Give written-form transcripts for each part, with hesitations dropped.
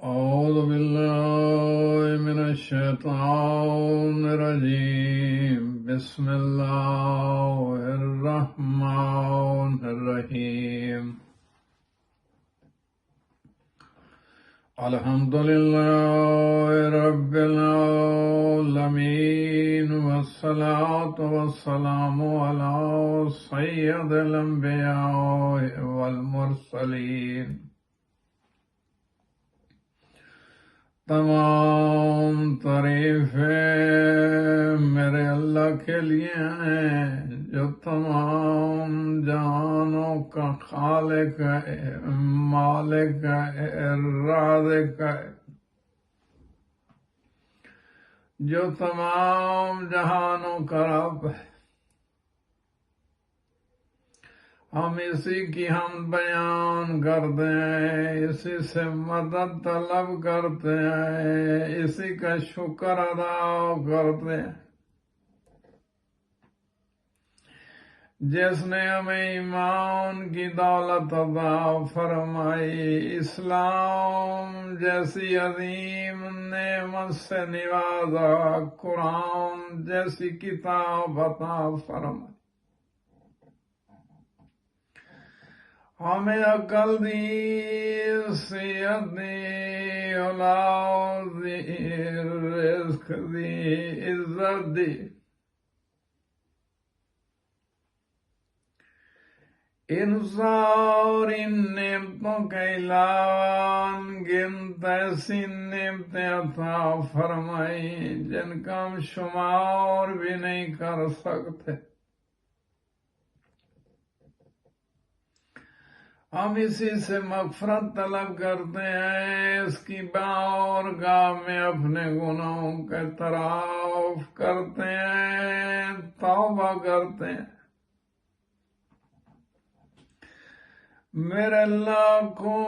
أعوذ بالله من الشيطان الرجيم بسم الله الرحمن الرحيم الحمد لله رب العالمين والصلاة والسلام على سيد الأنبياء والمرسلين تمام تعریفیں میرے اللہ کے لیے ہیں جو تمام جہانوں کا خالق ہے، مالک ہے، رازق ہے، جو تمام جہانوں کا رب ہے۔ ہم اسی کی ہم بیان کرتے ہیں، اسی سے مدد طلب کرتے ہیں، اسی کا شکر ادا کرتے ہیں جس نے ہمیں ایمان کی دولت عطا فرمائی، اسلام جیسی عظیم نعمت سے نوازا، قرآن جیسی کتاب عطا فرمائی، ہمیں عقل دی، صحت دی، اولاد دی، رزق دی، عزت دی۔ ان ساری نعمتوں کے علاوہ گنت ایسی نعمتیں عطا فرمائی جن کا ہم شمار بھی نہیں کر سکتے۔ ہم اسی سے مغفرت طلب کرتے ہیں، اس کی بارگاہ میں اپنے گناہوں کا اعتراف کرتے ہیں، توبہ کرتے ہیں۔ میرے لاکھوں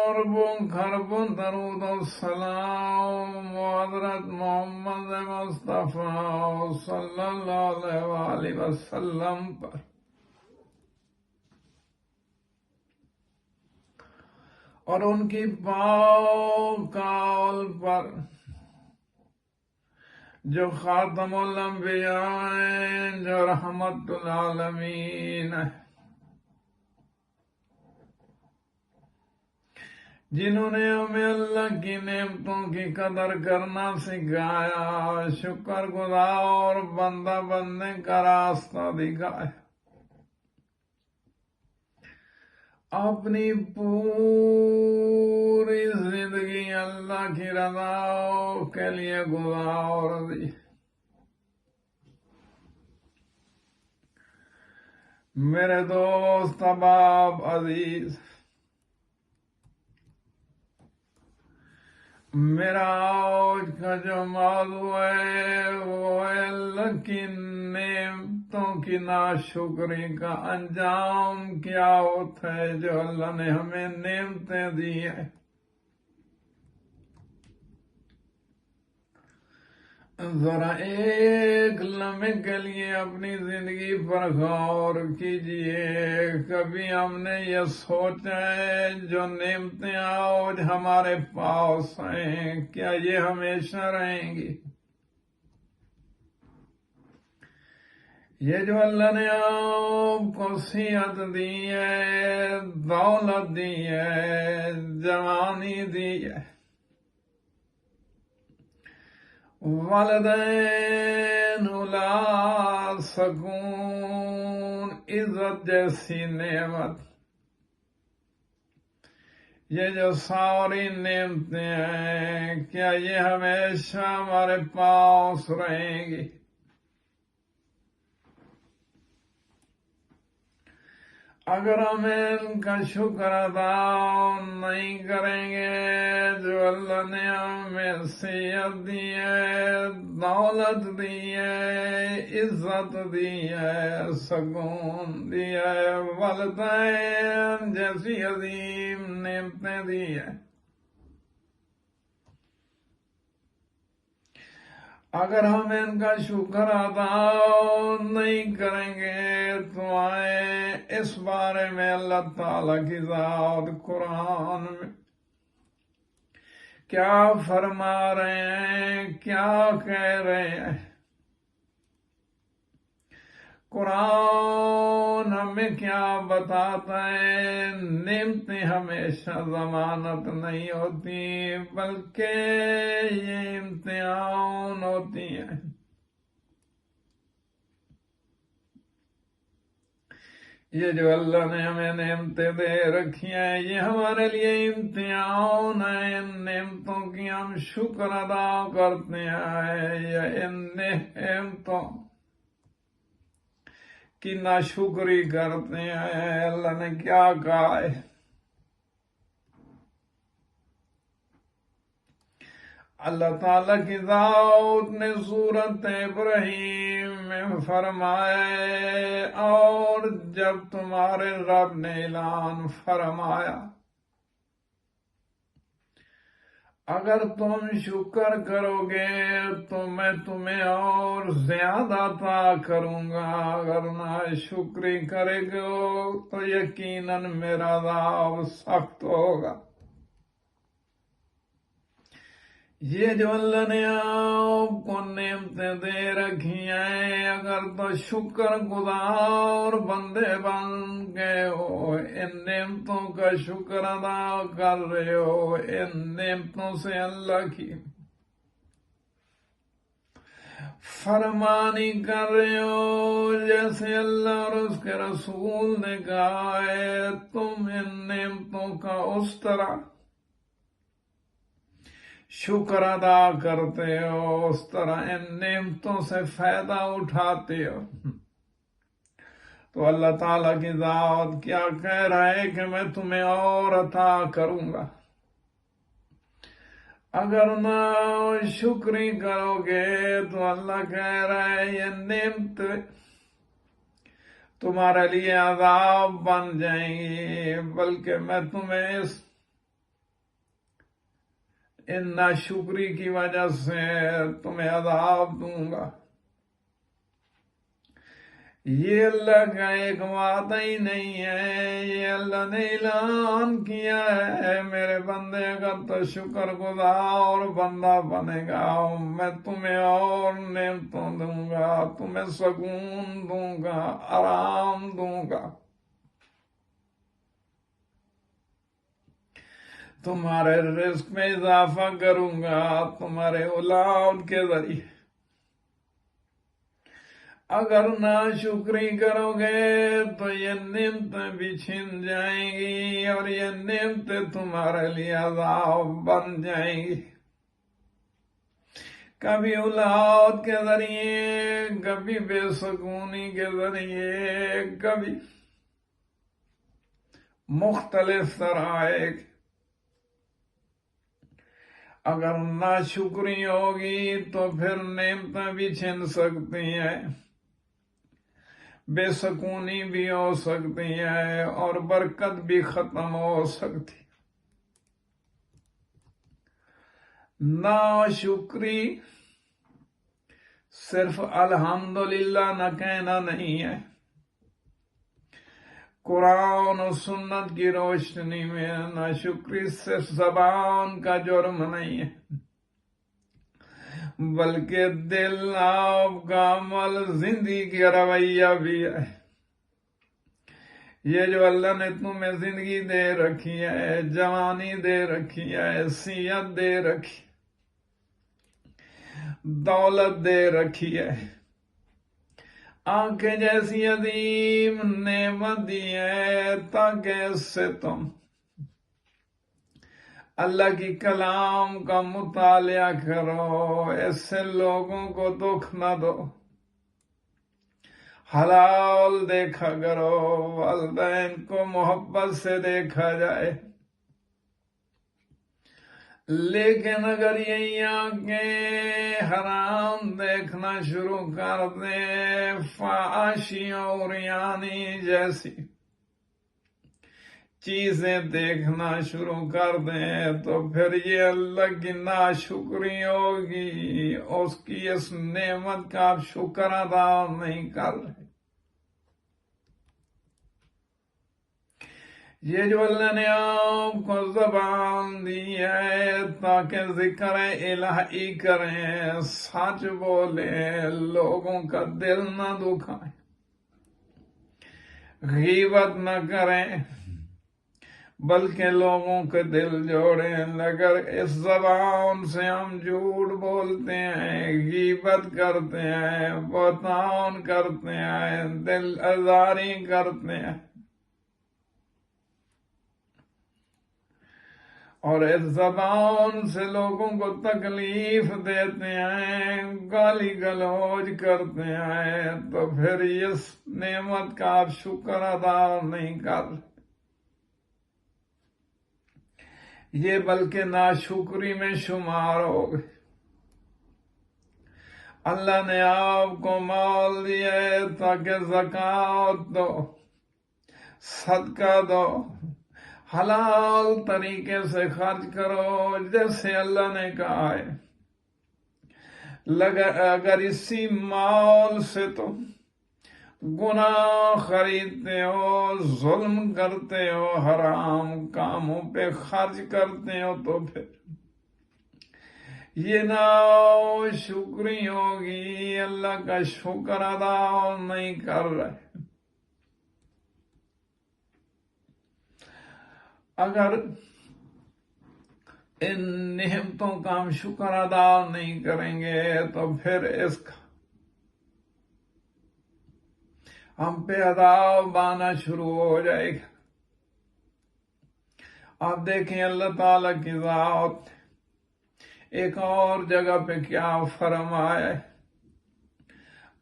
اربوں خربوں درود و سلام حضرت محمد مصطفیٰ صلی اللہ علیہ وآلہ وسلم پر، اور ان کی پاک قول پر جو خاتم الانبیاء ہیں، جو رحمت العالمین ہیں، جنہوں نے ہمیں اللہ کی نعمتوں کی قدر کرنا سکھایا، شکر گزار بندہ بننے کا راستہ دکھایا، اپنی پوری زندگی اللہ کی رضا کے لیے گزار دی۔ میرے دوست احباب عزیز، میرا آج کا جو موضوع ہے وہ ہے اللہ کی نعمتوں کی ناشکری کا انجام کیا ہوتا ہے جو اللہ نے ہمیں نعمتیں دی ہیں۔ ذرا ایک لمحے کے لیے اپنی زندگی پر غور کیجئے، کبھی ہم نے یہ سوچا ہے جو نعمتیں آج ہمارے پاس ہیں کیا یہ ہمیشہ رہیں گی؟ یہ جو اللہ نے آپ کو صحت دی ہے، دولت دی ہے، جوانی دی ہے، والدین، اولاد، سکون، عزت جیسی نعمت، یہ جو ساری نعمتیں ہیں کیا یہ ہمیشہ ہمارے پاس رہیں گی؟ اگر ہم ان کا شکر ادا نہیں کریں گے جو اللہ نے ہمیں صحت دی ہے، دولت دی ہے، عزت دی ہے، سکون دی ہے، والدین جیسی عظیم نعمتیں دی ہیں، اگر ہم ان کا شکر ادا نہیں کریں گے تو آئیں اس بارے میں اللہ تعالیٰ کی ذات قرآن میں کیا فرما رہے ہیں، کیا کہہ رہے ہیں۔ قرآن ہمیں کیا بتاتا ہے، نعمتیں ہمیشہ ضمانت نہیں ہوتی بلکہ یہ امتحان ہوتی ہیں۔ یہ جو اللہ نے ہمیں نعمتیں دے رکھی ہیں یہ ہمارے لیے امتحان ہے۔ ان نعمتوں کی ہم شکر ادا کرتے ہیں یا ان نعمتوں کی ناشکری کرتے ہیں۔ اللہ نے کیا کہا ہے، اللہ تعالیٰ کی ذات نے سورۃ ابراہیم میں فرمائے، اور جب تمہارے رب نے اعلان فرمایا اگر تم شکر کرو گے تو میں تمہیں اور زیادہ عطا کروں گا، اگر ناشکری کرے گے تو یقیناً میرا عذاب سخت ہوگا۔ یہ جو اللہ نے آپ کو نعمتیں دے رکھی ہیں، اگر تو شکر گزار بندے بن گئے ہو، ان نعمتوں کا شکر ادا کر رہے ہو، ان نعمتوں سے اللہ کی فرمانی کر رہے ہو جیسے اللہ اور اس کے رسول نے کہا ہے، تم ان نعمتوں کا اس طرح شکر ادا کرتے ہو، اس طرح ان نعمتوں سے فائدہ اٹھاتے ہو، تو اللہ تعالیٰ کی ذات کیا کہہ رہا ہے کہ میں تمہیں اور عطا کروں گا۔ اگر نہ شکری کرو گے تو اللہ کہہ رہا ہے یہ نعمت تمہارے لیے عذاب بن جائیں گی، بلکہ میں تمہیں ان ناشکری کی وجہ سے تمہیں عذاب دوں گا۔ یہ اللہ کا ایک وعدہ ہی نہیں ہے، یہ اللہ نے اعلان کیا ہے، میرے بندے اگر تو شکر گزار بندہ بنے گا میں تمہیں اور نعمتوں دوں گا، تمہیں سکون دوں گا، آرام دوں گا، تمہارے رزق میں اضافہ کروں گا، تمہارے اولاد کے ذریعے۔ اگر ناشکری کرو گے تو یہ نعمتیں بھی چھن جائیں گی اور یہ نعمتیں تمہارے لیے عذاب بن جائیں گی، کبھی اولاد کے ذریعے، کبھی بے سکونی کے ذریعے، کبھی مختلف طرح ایک۔ اگر ناشکری ہوگی تو پھر نعمتیں بھی چھن سکتی ہیں، بے سکونی بھی ہو سکتی ہے اور برکت بھی ختم ہو سکتی۔ ناشکری صرف الحمدللہ نہ کہنا نہیں ہے، قرآن و سنت کی روشنی میں ناشکری صرف زبان کا جرم نہیں ہے بلکہ دل، آپ کا عمل، زندگی کا رویہ بھی ہے۔ یہ جو اللہ نے تمہیں زندگی دے رکھی ہے، جوانی دے رکھی ہے، صحت دے رکھی، دولت دے رکھی ہے، آنکھیں جیسی عظیم نعمت دی ہے تاکہ اس سے تم اللہ کی کلام کا مطالعہ کرو، اس سے لوگوں کو دکھ نہ دو، حلال دیکھا کرو، والدین کو محبت سے دیکھا جائے۔ لیکن اگر یہی آنکھیں حرام دیکھنا شروع کر دیں، فحاشی اور ریانی جیسی چیزیں دیکھنا شروع کر دیں، تو پھر یہ اللہ کی ناشکری ہوگی، اس کی اس نعمت کا آپ شکر ادا نہیں کر رہے۔ یہ جو اللہ نے آپ کو زبان دی ہے تاکہ ذکر الہی کریں، سچ بولیں، لوگوں کا دل نہ دکھائیں، غیبت نہ کریں، بلکہ لوگوں کے دل جوڑیں۔ اگر اس زبان سے ہم جھوٹ بولتے ہیں، غیبت کرتے ہیں، بہتان کرتے ہیں، دل آزاری کرتے ہیں، اور اس زبان سے لوگوں کو تکلیف دیتے ہیں، گالی گلوج کرتے ہیں، تو پھر اس نعمت کا آپ شکر ادا نہیں کر، یہ بلکہ ناشکری میں شمار ہو گئے۔ اللہ نے آپ کو مال دیا ہے تاکہ زکوٰۃ دو، صدقہ دو، حلال طریقے سے خرچ کرو، جیسے اللہ نے کہا ہے۔ اگر اسی مال سے تم گناہ خریدتے ہو، ظلم کرتے ہو، حرام کاموں پہ خرچ کرتے ہو، تو پھر یہ ناشکری ہوگی، اللہ کا شکر ادا نہیں کر رہے۔ اگر ان نعمتوں کا ہم شکر ادا نہیں کریں گے تو پھر اس کا ہم پہ عذاب آنا شروع ہو جائے گا۔ آپ دیکھیں اللہ تعالی کی ذات ایک اور جگہ پہ کیا فرمایا ہے،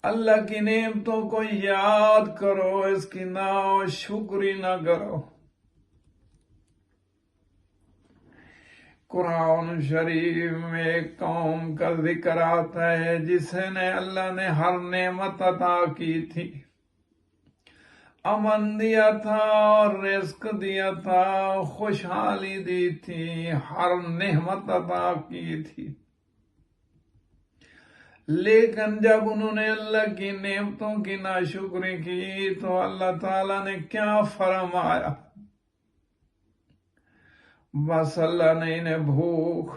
اللہ کی نعمتوں کو یاد کرو، اس کی ناشکری نہ کرو۔ قرآن شریف میں ایک قوم کا ذکر آتا ہے جسے اللہ نے ہر نعمت عطا کی تھی، امن دیا تھا، رزق دیا تھا، خوشحالی دی تھی، ہر نعمت عطا کی تھی، لیکن جب انہوں نے اللہ کی نعمتوں کی ناشکری کی تو اللہ تعالیٰ نے کیا فرمایا؟ بس اللہ نے انہیں بھوک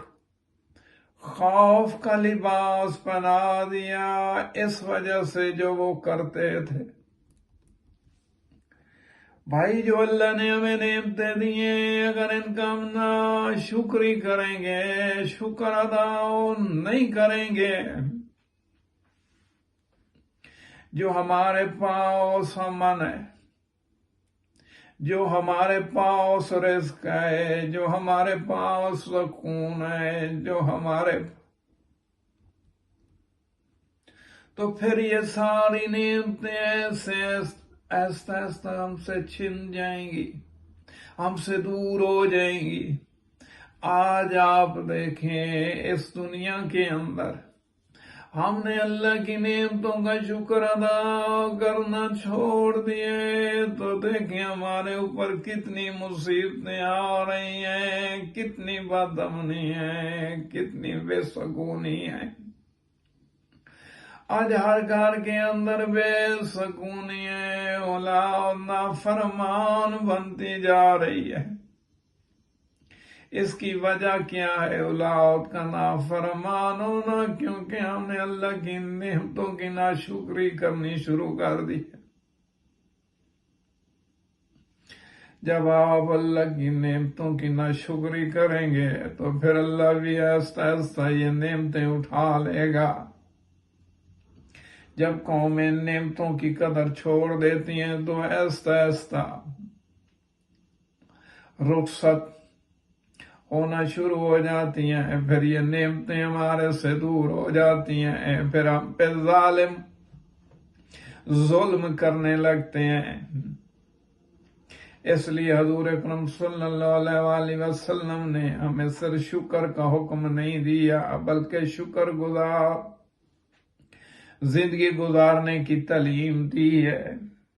خوف کا لباس پہنا دیا، اس وجہ سے جو وہ کرتے تھے۔ بھائی، جو اللہ نے ہمیں نعمتیں دی ہیں، اگر ان کا ہم ناشکری کریں گے، شکر ادا نہیں کریں گے، جو ہمارے پاس امن ہے، جو ہمارے پاس رزق ہے، جو ہمارے پاس سکون ہے، جو ہمارے، تو پھر یہ ساری نعمتیں ایسے آہستہ آہستہ ہم سے چھن جائیں گی، ہم سے دور ہو جائیں گی۔ آج آپ دیکھیں اس دنیا کے اندر ہم نے اللہ کی نعمتوں کا شکر ادا کرنا چھوڑ دیے، تو دیکھیں ہمارے اوپر کتنی مصیبتیں آ رہی ہیں، کتنی بدامنی ہے، کتنی بے سکونی ہے۔ آج ہر گھر کے اندر بے سکونی ہے، اولاد نافرمان بنتی جا رہی ہے۔ اس کی وجہ کیا ہے؟ اولاد کا نافرمان ہونا، کیونکہ ہم نے اللہ کی نعمتوں کی ناشکری کرنی شروع کر دی۔ جب آپ اللہ کی نعمتوں کی ناشکری کریں گے تو پھر اللہ بھی آہستہ آہستہ یہ نعمتیں اٹھا لے گا۔ جب قومیں نعمتوں کی قدر چھوڑ دیتی ہیں تو آہستہ آہستہ رخصت ہونا شروع ہو جاتی ہیں، پھر یہ نعمتیں ہمارے سے دور ہو جاتی ہیں، پھر ہم پہ ظالم ظلم کرنے لگتے ہیں۔ اس لیے حضور اکرم صلی اللہ علیہ وسلم نے ہمیں صرف شکر کا حکم نہیں دیا، بلکہ شکر گزار زندگی گزارنے کی تعلیم دی ہے۔